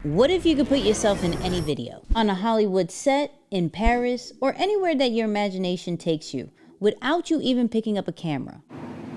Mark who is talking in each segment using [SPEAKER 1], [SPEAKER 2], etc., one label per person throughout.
[SPEAKER 1] What if you could put yourself in any video? On a Hollywood set, in Paris, or anywhere that your imagination takes you, without you even picking up a camera.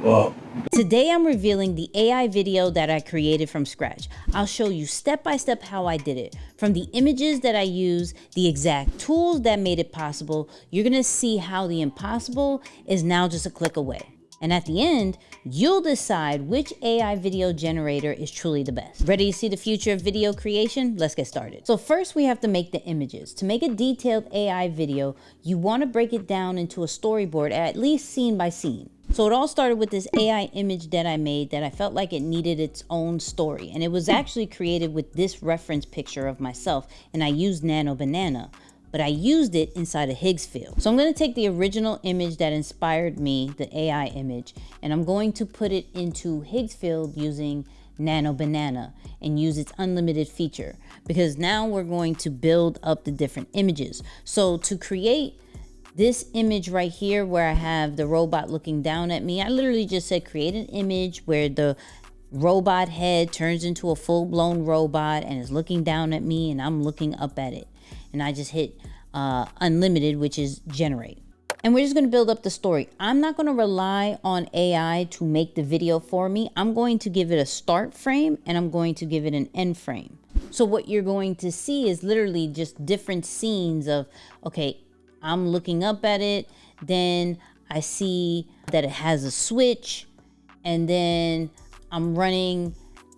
[SPEAKER 2] Whoa.
[SPEAKER 1] Today I'm revealing the AI video that I created from scratch. I'll show you step by step how I did it. From the images that I use, the exact tools that made it possible, you're gonna see how the impossible is now just a click away. And at the end, you'll decide which AI video generator is truly the best. Ready to see the future of video creation? Let's get started. So first we have to make the images. To make a detailed AI video, you wanna break it down into a storyboard, at least scene by scene. So it all started with this AI image that I made that I felt like it needed its own story. And it was actually created with this reference picture of myself, and I used Nano Banana, but I used it inside of Higgsfield. So I'm gonna take the original image that inspired me, the AI image, and I'm going to put it into Higgsfield using Nano Banana and use its unlimited feature, because now we're going to build up the different images. So to create this image right here where I have the robot looking down at me, I literally just said create an image where the robot head turns into a full-blown robot and is looking down at me and I'm looking up at it. And I just hit unlimited, which is generate. And we're just gonna build up the story. I'm not gonna rely on AI to make the video for me. I'm going to give it a start frame and I'm going to give it an end frame. So what you're going to see is literally just different scenes of, okay, I'm looking up at it, then I see that it has a switch, and then I'm running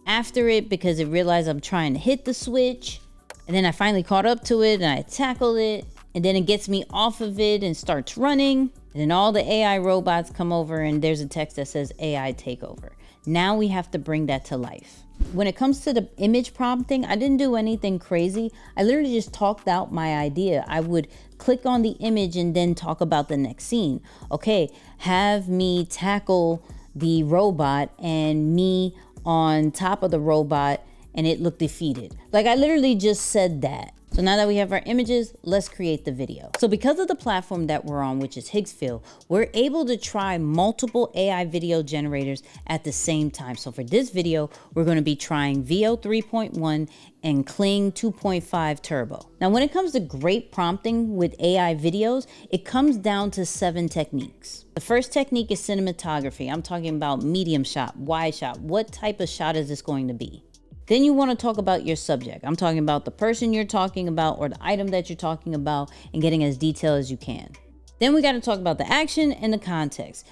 [SPEAKER 1] after it because it realized I'm trying to hit the switch, and then I finally caught up to it and I tackled it, and then it gets me off of it and starts running, and then all the AI robots come over and there's a text that says AI takeover. Now we have to bring that to life. When it comes to the image prompting, I didn't do anything crazy. I literally just talked out my idea. I would click on the image and then talk about the next scene. Okay, have me tackle the robot and me on top of the robot and it looked defeated. Like I literally just said that. So now that we have our images, let's create the video. So because of the platform that we're on, which is Higgsfield, we're able to try multiple AI video generators at the same time. So for this video, we're gonna be trying VO 3.1 and Kling 2.5 Turbo. Now, when it comes to great prompting with AI videos, it comes down to 7 techniques. The first technique is cinematography. I'm talking about medium shot, wide shot. What type of shot is this going to be? Then you want to talk about your subject. I'm talking about the person you're talking about or the item that you're talking about and getting as detailed as you can. Then we got to talk about the action and the context.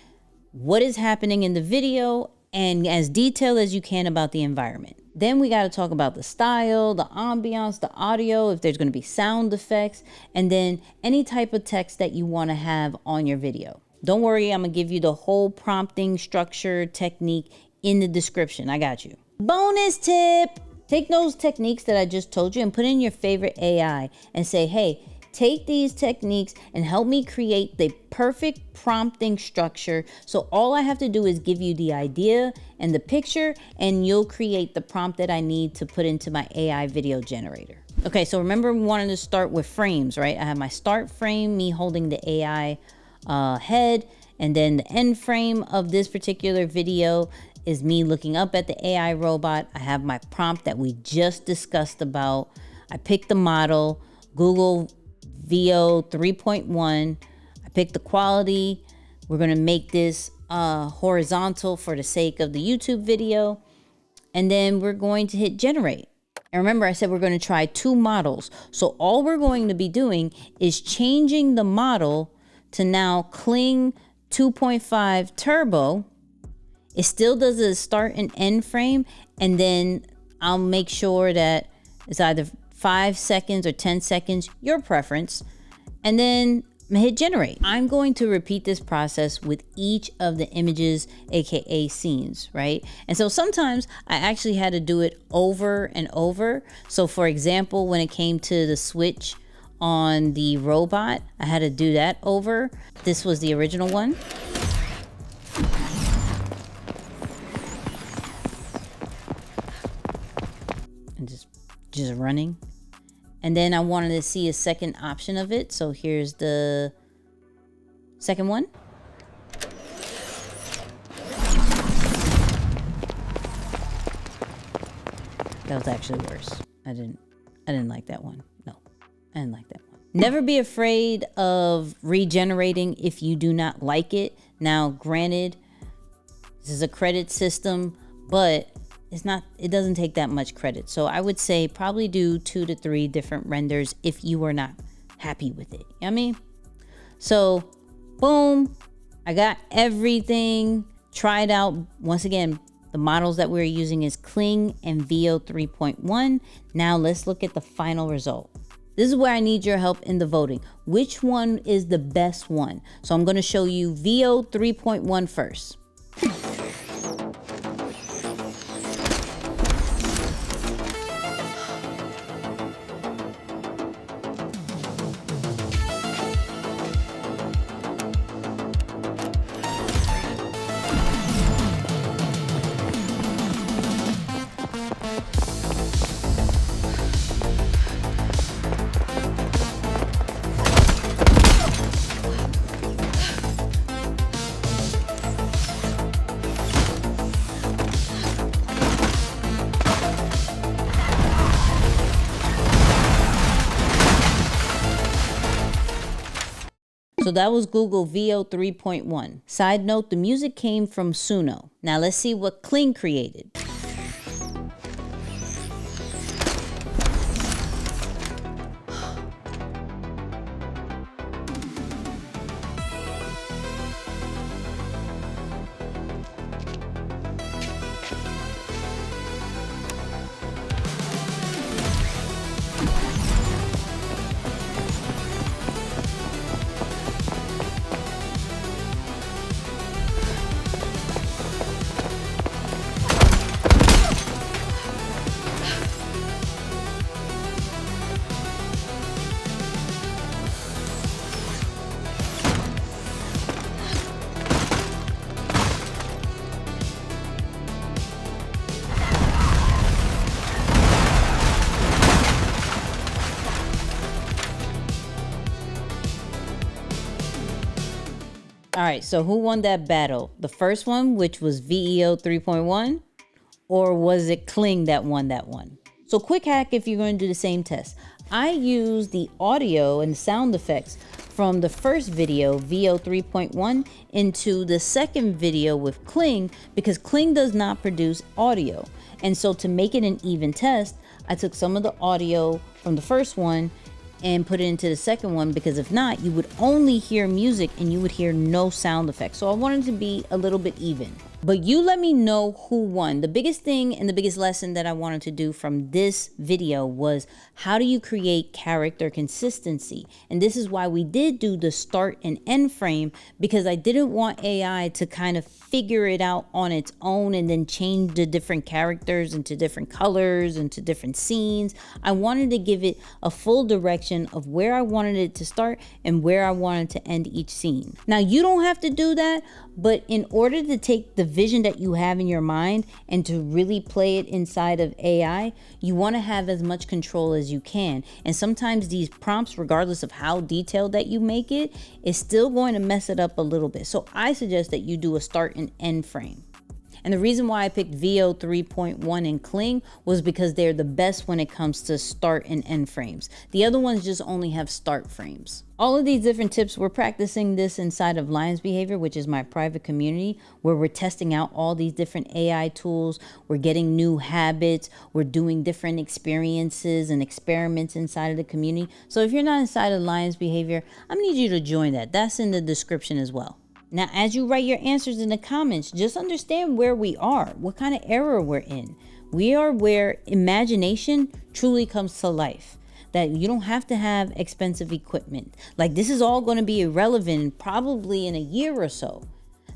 [SPEAKER 1] What is happening in the video and as detailed as you can about the environment. Then we got to talk about the style, the ambiance, the audio, if there's going to be sound effects, and then any type of text that you want to have on your video. Don't worry, I'm going to give you the whole prompting structure technique in the description. I got you. Bonus tip, take those techniques that I just told you and put in your favorite AI and say, hey, take these techniques and help me create the perfect prompting structure. So all I have to do is give you the idea and the picture and you'll create the prompt that I need to put into my AI video generator. Okay, so remember we wanted to start with frames, right? I have my start frame, me holding the AI head, and then the end frame of this particular video is me looking up at the AI robot. I have my prompt that we just discussed about. I picked the model, Google VO 3.1. I picked the quality. We're gonna make this horizontal for the sake of the YouTube video. And then we're going to hit generate. And remember, I said we're gonna try 2 models. So all we're going to be doing is changing the model to now Kling 2.5 Turbo. It still does a start and end frame, and then I'll make sure that it's either 5 seconds or 10 seconds, your preference, and then hit generate. I'm going to repeat this process with each of the images, AKA scenes, right? And so sometimes I actually had to do it over and over. So for example, when it came to the switch on the robot, I had to do that over. This was the original one. And just running. And then I wanted to see a second option of it. So here's the second one. That was actually worse. I didn't like that one. No, I didn't like that one. Never be afraid of regenerating if you do not like it. Now, granted, this is a credit system, but it doesn't take that much credit. So I would say probably do 2 to 3 different renders if you are not happy with it. You know what I mean? So boom, I got everything tried out. Once again, the models that we're using is Kling and VO 3.1. Now let's look at the final result. This is where I need your help in the voting. Which one is the best one? So I'm going to show you VO 3.1 first. So that was Google VO 3.1. Side note, the music came from Suno. Now let's see what Kling created. All right, so who won that battle? The first one, which was VEO 3.1, or was it Kling that won that one? So quick hack if you're going to do the same test. I use the audio and sound effects from the first video, VO 3.1, into the second video with Kling because Kling does not produce audio. And so to make it an even test, I took some of the audio from the first one and put it into the second one, because if not, you would only hear music and you would hear no sound effects. So I wanted to be a little bit even. But you let me know who won. The biggest thing and the biggest lesson that I wanted to do from this video was how do you create character consistency? And this is why we did do the start and end frame, because I didn't want AI to kind of figure it out on its own and then change the different characters into different colors, into different scenes. I wanted to give it a full direction of where I wanted it to start and where I wanted to end each scene. Now, you don't have to do that, but in order to take the vision that you have in your mind and to really play it inside of AI, you want to have as much control as you can. And sometimes these prompts, regardless of how detailed that you make it, is still going to mess it up a little bit. So I suggest that you do a start and end frame. And the reason why I picked VO 3.1 and Kling was because they're the best when it comes to start and end frames. The other ones just only have start frames. All of these different tips, we're practicing this inside of Lions Behavior, which is my private community, where we're testing out all these different AI tools. We're getting new habits. We're doing different experiences and experiments inside of the community. So if you're not inside of Lions Behavior, I need you to join that. That's in the description as well. Now, as you write your answers in the comments, just understand where we are, what kind of era we're in. We are where imagination truly comes to life, that you don't have to have expensive equipment. Like, this is all going to be irrelevant probably in a year or so,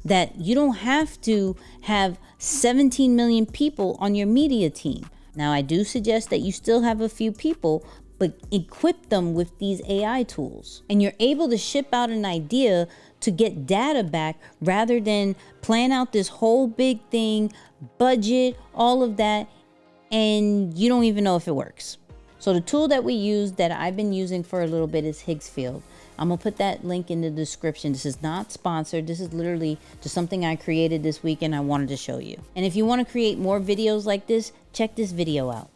[SPEAKER 1] that you don't have to have 17 million people on your media team. Now, I do suggest that you still have a few people, but equip them with these AI tools. And you're able to ship out an idea to get data back rather than plan out this whole big thing, budget, all of that, and you don't even know if it works. So the tool that we use that I've been using for a little bit is Higgsfield. I'm gonna put that link in the description. This is not sponsored. This is literally just something I created this week and I wanted to show you. And if you wanna create more videos like this, check this video out.